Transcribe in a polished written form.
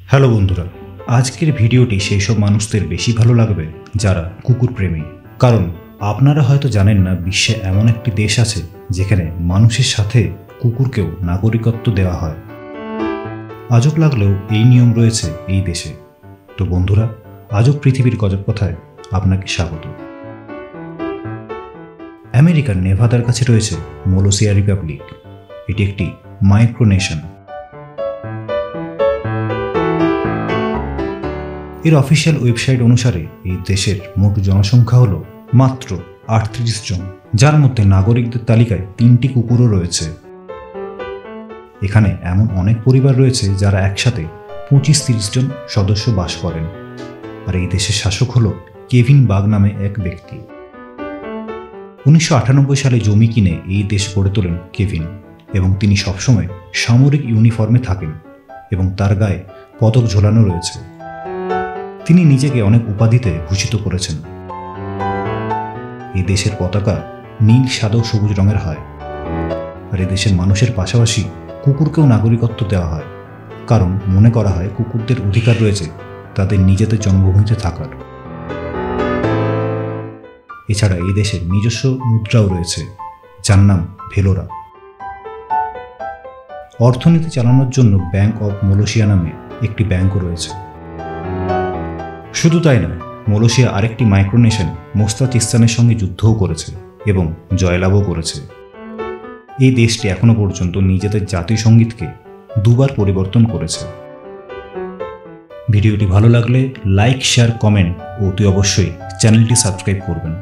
Hello বন্ধুরা, আজকের ভিডিওটি সেই সব মানুষদের বেশি ভালো লাগবে যারা কুকুর প্রেমী। কারণ আপনারা হয়তো জানেন না, বিশ্বে এমন একটি দেশ আছে যেখানে মানুষের সাথে কুকুরকেও নাগরিকত্ব দেওয়া হয়। আজব লাগলেও এই নিয়ম রয়েছে এই দেশে। তো বন্ধুরা, আজব পৃথিবীর গজব কথায় আপনাকে স্বাগত। আমেরিকার নেভাদার কাছে রয়েছে মোলোসিয়া রিপাবলিক। এটি একটি মাইক্রোনেশন। এর অফিসিয়াল ওয়েবসাইট অনুসারে এই দেশের মোট জনসংখ্যা হল মাত্র 38 জন, যার মধ্যে নাগরিকদের তালিকায় 3টি কুকুরও রয়েছে। এখানে এমন অনেক পরিবার রয়েছে যারা একসাথে 25-30 জন সদস্য বাস করেন। আর এই দেশের শাসক হল কেভিন বাগ নামে এক ব্যক্তি। 1998 সালে জমি কিনে এই দেশ গড়ে তোলেন কেভিন, এবং তিনি সবসময় সামরিক ইউনিফর্মে থাকেন এবং তার গায়ে পদক ঝোলানো রয়েছে। তিনি নিজেকে অনেক উপাধিতে ভূষিত করেছেন। এই দেশের পতাকা নীল, সাদা ও সবুজ রঙের হয়। আর এই দেশের মানুষের পাশাপাশি কুকুরকেও নাগরিকত্ব দেওয়া হয়, কারণ মনে করা হয় কুকুরদের অধিকার রয়েছে তাদের নিজেদের জন্মভূমিতে থাকার। এছাড়া এই দেশের নিজস্ব মুদ্রাও রয়েছে, যার নাম ভেলোরা। অর্থনীতি চালানোর জন্য ব্যাংক অব মোলোসিয়া নামে একটি ব্যাংকও রয়েছে। শুধু তাই নয়, মোলোসিয়া আরেকটি মাইক্রোনেশন মোস্তাচিস্তানের সঙ্গে যুদ্ধও করেছে এবং জয়লাভও করেছে। এই দেশটি এখনো পর্যন্ত নিজেদের জাতীয় সঙ্গীতকে 2বার পরিবর্তন করেছে। ভিডিওটি ভালো লাগলে লাইক, শেয়ার, কমেন্ট ও অতি অবশ্যই চ্যানেলটি সাবস্ক্রাইব করবেন।